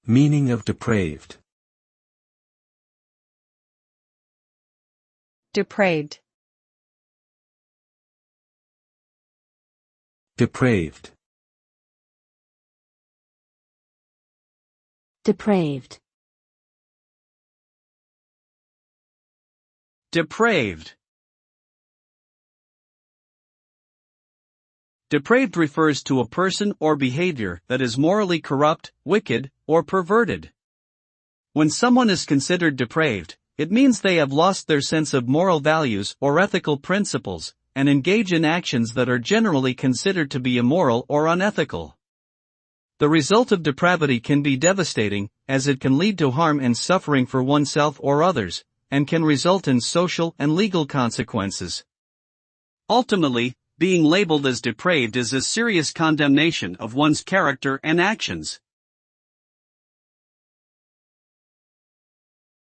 Meaning of depraved. Depraved. Depraved. Depraved. Depraved. Depraved refers to a person or behavior that is morally corrupt, wicked, or perverted. When someone is considered depraved, it means they have lost their sense of moral values or ethical principles, and engage in actions that are generally considered to be immoral or unethical. The result of depravity can be devastating, as it can lead to harm and suffering for oneself or others, and can result in social and legal consequences. Ultimately, being labeled as depraved is a serious condemnation of one's character and actions.